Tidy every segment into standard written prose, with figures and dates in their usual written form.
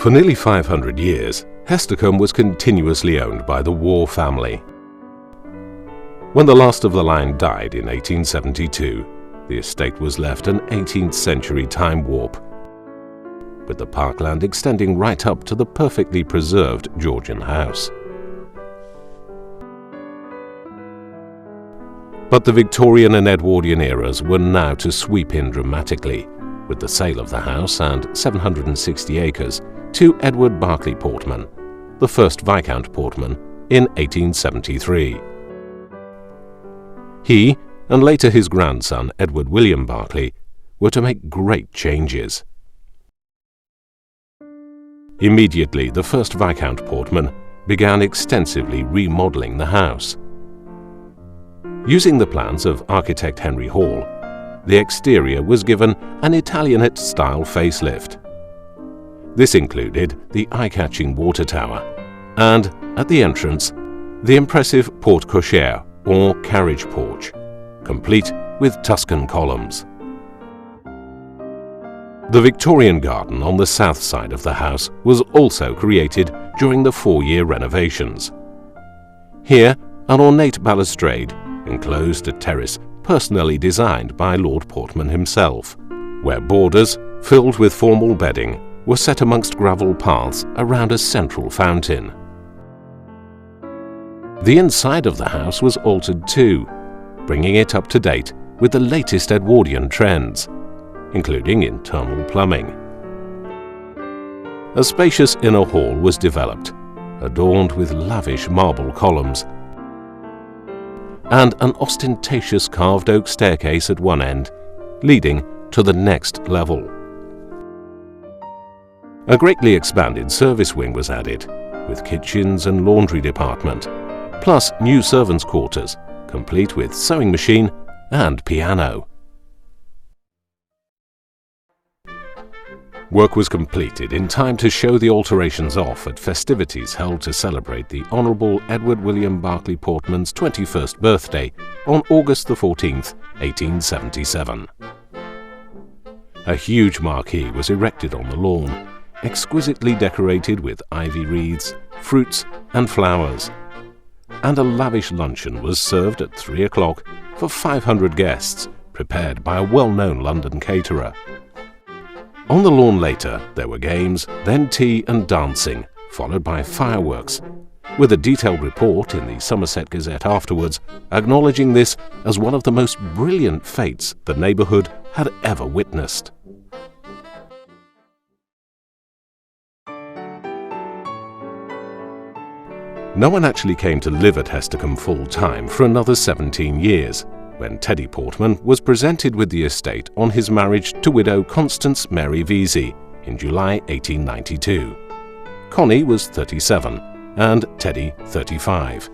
For nearly 500 years, Hestercombe was continuously owned by the War family. When the last of the line died in 1872, the estate was left an 18th century time warp, with the parkland extending right up to the perfectly preserved Georgian house. But the Victorian and Edwardian eras were now to sweep in dramatically, with the sale of the house and 760 acres to Edward Berkeley Portman, the first Viscount Portman, in 1873. He, and later his grandson Edward William Berkeley, were to make great changes. Immediately, the first Viscount Portman began extensively remodelling the house. Using the plans of architect Henry Hall, the exterior was given an Italianate-style facelift. This included the eye-catching water tower and, at the entrance, the impressive porte-cochere or carriage porch, complete with Tuscan columns. The Victorian garden on the south side of the house was also created during the 4-year renovations. Here, an ornate balustrade enclosed a terrace personally designed by Lord Portman himself, where borders, filled with formal bedding, were set amongst gravel paths around a central fountain. The inside of the house was altered too, bringing it up to date with the latest Edwardian trends, including internal plumbing. A spacious inner hall was developed, adorned with lavish marble columns, and an ostentatious carved oak staircase at one end, leading to the next level. A greatly expanded service wing was added, with kitchens and laundry department, plus new servants' quarters, complete with sewing machine and piano. Work was completed in time to show the alterations off at festivities held to celebrate the Honourable Edward William Berkeley Portman's 21st birthday on August the 14th, 1877. A huge marquee was erected on the lawn, exquisitely decorated with ivy wreaths, fruits and flowers, and a lavish luncheon was served at 3 o'clock for 500 guests, prepared by a well-known London caterer. On the lawn later, there were games, then tea and dancing, followed by fireworks, with a detailed report in the Somerset Gazette afterwards acknowledging this as one of the most brilliant fêtes the neighbourhood had ever witnessed. No one actually came to live at Hestercombe full-time for another 17 years, when Teddy Portman was presented with the estate on his marriage to widow Constance Mary Vesey in July 1892. Connie was 37 and Teddy 35.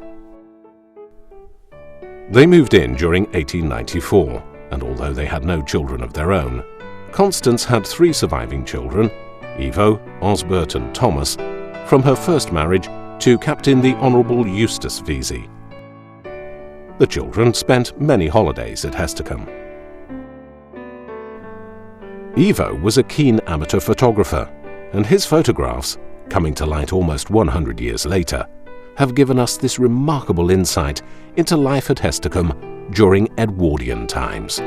They moved in during 1894, and although they had no children of their own, Constance had 3 surviving children, Evo, Osbert and Thomas, from her first marriage to Captain the Honourable Eustace Vesey. The children spent many holidays at Hestercombe. Evo was a keen amateur photographer, and his photographs, coming to light almost 100 years later, have given us this remarkable insight into life at Hestercombe during Edwardian times.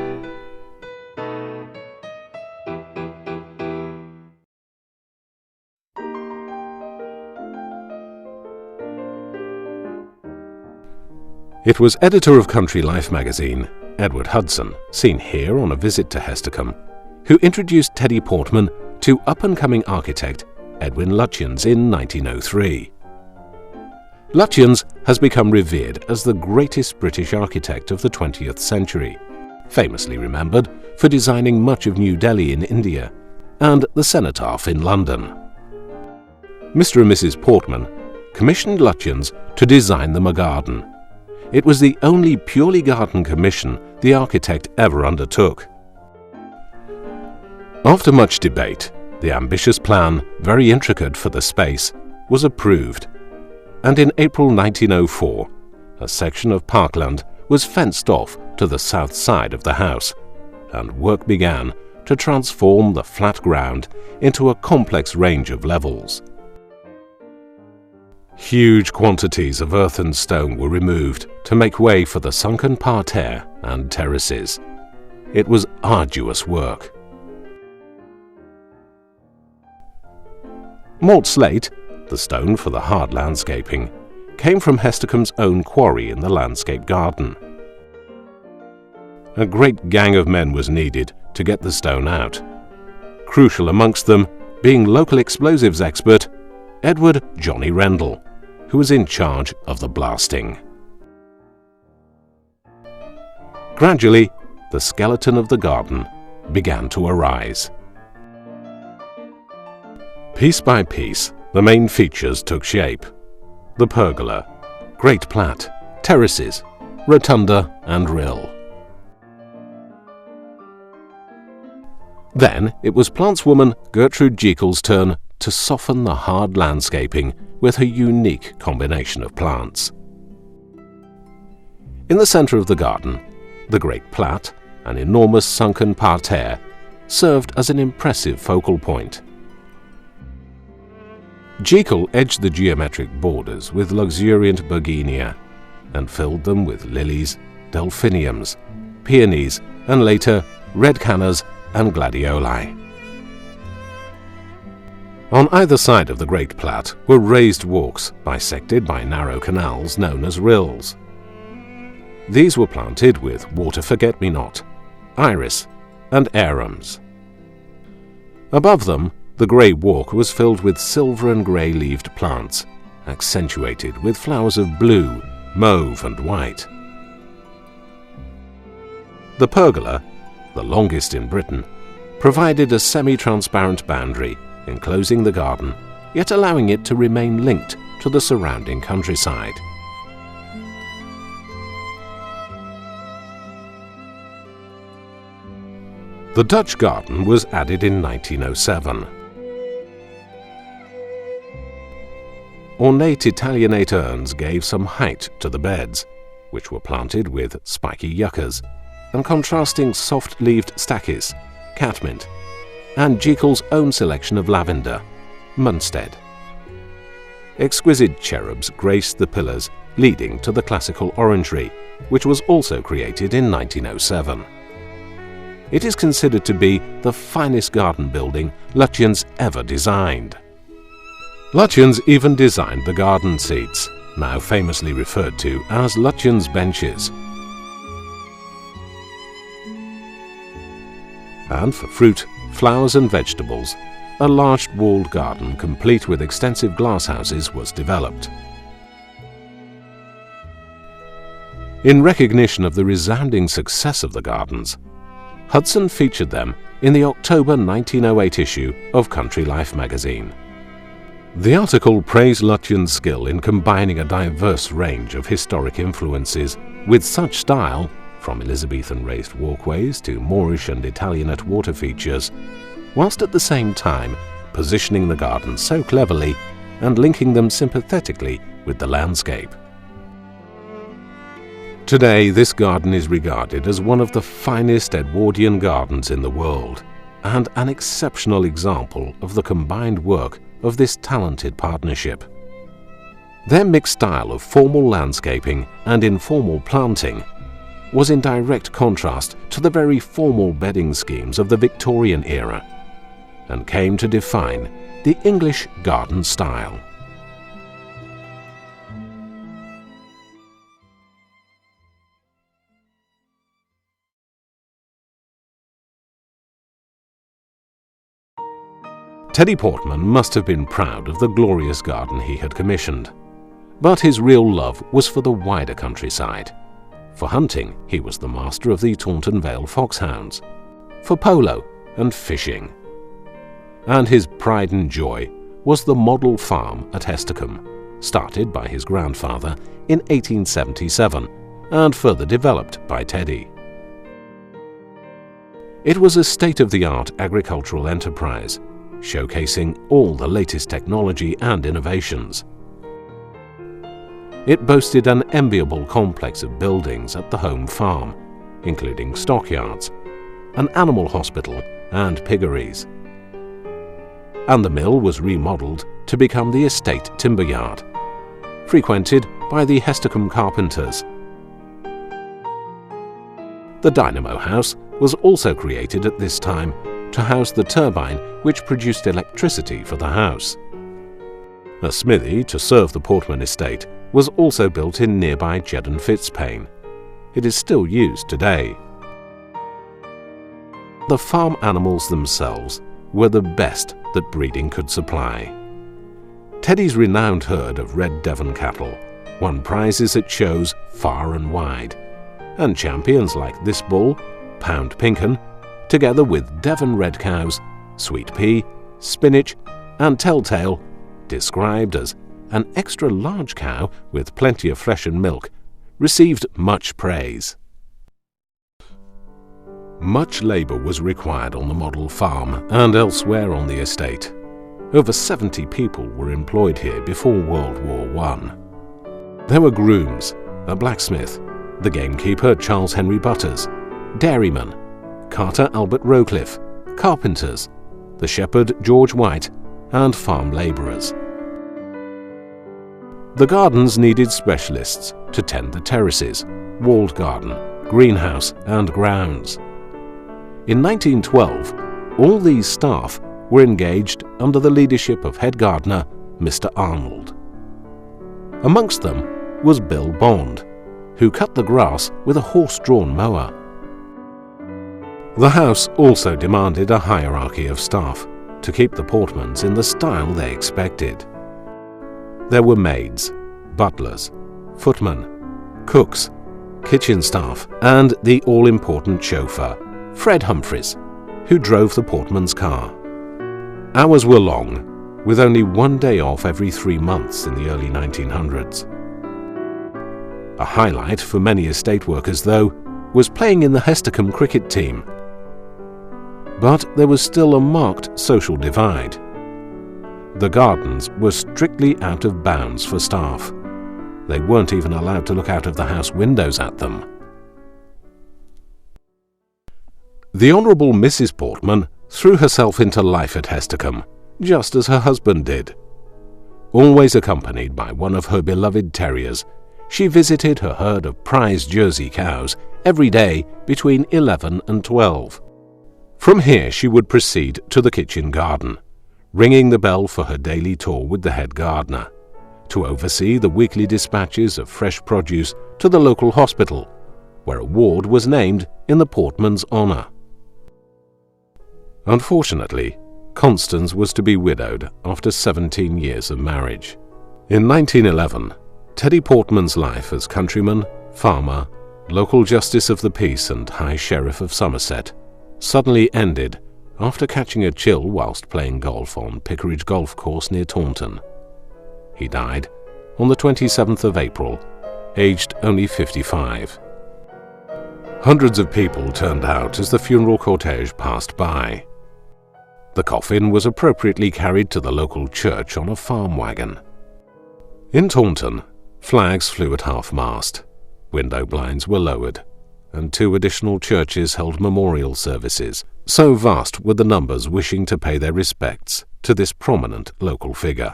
It was editor of Country Life magazine, Edward Hudson, seen here on a visit to Hestercombe, who introduced Teddy Portman to up-and-coming architect Edwin Lutyens in 1903. Lutyens has become revered as the greatest British architect of the 20th century, famously remembered for designing much of New Delhi in India and the Cenotaph in London. Mr. and Mrs. Portman commissioned Lutyens to design them a garden. It was the only purely garden commission the architect ever undertook. After much debate, the ambitious plan, very intricate for the space, was approved, and in April 1904, a section of parkland was fenced off to the south side of the house, and work began to to transform the flat ground into a complex range of levels. Huge quantities of earth and stone were removed to make way for the sunken parterre and terraces. It was arduous work. Malt slate, the stone for the hard landscaping, came from Hestercombe's own quarry in the landscape garden. A great gang of men was needed to get the stone out, crucial amongst them being local explosives expert Edward "Johnny" Rendell, who was in charge of the blasting. Gradually, the skeleton of the garden began to arise. Piece by piece, the main features took shape: the pergola, great plat, terraces, rotunda and rill. Then it was plantswoman Gertrude Jekyll's turn to soften the hard landscaping with her unique combination of plants. In the centre of the garden, the great plat, an enormous sunken parterre, served as an impressive focal point. Jekyll edged the geometric borders with luxuriant bougainea and filled them with lilies, delphiniums, peonies, and later red cannas and gladioli. On either side of the great plat were raised walks bisected by narrow canals known as rills. These were planted with water forget-me-not, iris, and arums. Above them, the grey walk was filled with silver and grey-leaved plants, accentuated with flowers of blue, mauve, and white. The pergola, the longest in Britain, provided a semi-transparent boundary enclosing the garden, yet allowing it to remain linked to the surrounding countryside. The Dutch garden was added in 1907. Ornate Italianate urns gave some height to the beds, which were planted with spiky yuccas, and contrasting soft-leaved stachys, catmint, and Jekyll's own selection of lavender, Munstead. Exquisite cherubs graced the pillars leading to the classical orangery, which was also created in 1907. It is considered to be the finest garden building Lutyens ever designed. Lutyens even designed the garden seats, now famously referred to as Lutyens benches. And for fruit, flowers and vegetables, a large walled garden complete with extensive glasshouses was developed. In recognition of the resounding success of the gardens, Hudson featured them in the October 1908 issue of Country Life magazine. The article praised Lutyens' skill in combining a diverse range of historic influences with such style, from Elizabethan raised walkways to Moorish and Italianate water features, whilst at the same time positioning the gardens so cleverly and linking them sympathetically with the landscape. Today, this garden is regarded as one of the finest Edwardian gardens in the world and an exceptional example of the combined work of this talented partnership. Their mixed style of formal landscaping and informal planting was in direct contrast to the very formal bedding schemes of the Victorian era and came to define the English garden style. Teddy Portman must have been proud of the glorious garden he had commissioned, but his real love was for the wider countryside. For hunting, he was the master of the Taunton Vale foxhounds, for polo and fishing. And his pride and joy was the model farm at Hestercombe, started by his grandfather in 1877 and further developed by Teddy. It was a state-of-the-art agricultural enterprise, showcasing all the latest technology and innovations. It boasted an enviable complex of buildings at the home farm, including stockyards, an animal hospital, and piggeries. And the mill was remodelled to become the estate timber yard, frequented by the Hestercombe carpenters. The dynamo house was also created at this time to house the turbine which produced electricity for the house. A smithy to serve the Portman estate was also built in nearby Jedden Fitzpaine. It is still used today. The farm animals themselves were the best that breeding could supply. Teddy's renowned herd of Red Devon cattle won prizes at shows far and wide, and champions like this bull, Pound Pinken, together with Devon red cows, Sweet Pea, Spinach, and Telltale, described as an extra large cow with plenty of flesh and milk, received much praise. Much labour was required on the model farm and elsewhere on the estate. Over 70 people were employed here before World War I. There were grooms, a blacksmith, the gamekeeper Charles Henry Butters, dairyman Carter Albert Rowcliffe, carpenters, the shepherd George White, and farm labourers. The gardens needed specialists to tend the terraces, walled garden, greenhouse and grounds. In 1912, all these staff were engaged under the leadership of head gardener Mr. Arnold. Amongst them was Bill Bond, who cut the grass with a horse-drawn mower. The house also demanded a hierarchy of staff to keep the Portmans in the style they expected. There were maids, butlers, footmen, cooks, kitchen staff, and the all-important chauffeur, Fred Humphreys, who drove the Portman's car. Hours were long, with only one day off every 3 months in the early 1900s. A highlight for many estate workers, though, was playing in the Hestercombe cricket team. But there was still a marked social divide. The gardens were strictly out of bounds for staff. They weren't even allowed to look out of the house windows at them. The Honourable Mrs. Portman threw herself into life at Hestercombe, just as her husband did. Always accompanied by one of her beloved terriers, she visited her herd of prize Jersey cows every day between 11 and 12. From here she would proceed to the kitchen garden, ringing the bell for her daily tour with the head gardener, to oversee the weekly dispatches of fresh produce to the local hospital, where a ward was named in the Portman's honour. Unfortunately, Constance was to be widowed after 17 years of marriage. In 1911, Teddy Portman's life as countryman, farmer, local justice of the peace and High Sheriff of Somerset suddenly ended after catching a chill whilst playing golf on Pickeridge Golf Course near Taunton. He died on the 27th of April, aged only 55. Hundreds of people turned out as the funeral cortege passed by. The coffin was appropriately carried to the local church on a farm wagon. In Taunton, flags flew at half-mast, window blinds were lowered, and 2 additional churches held memorial services, so vast were the numbers wishing to pay their respects to this prominent local figure.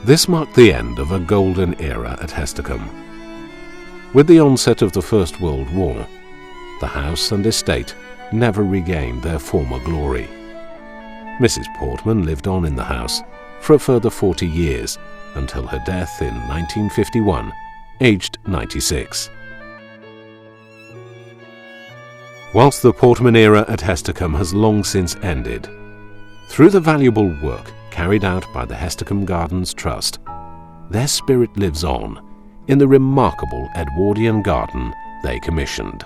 This marked the end of a golden era at Hestercombe. With the onset of the First World War, the house and estate never regained their former glory. Mrs. Portman lived on in the house for a further 40 years until her death in 1951, aged 96. Whilst the Portman era at Hestercombe has long since ended, through the valuable work carried out by the Hestercombe Gardens Trust, their spirit lives on in the remarkable Edwardian garden they commissioned.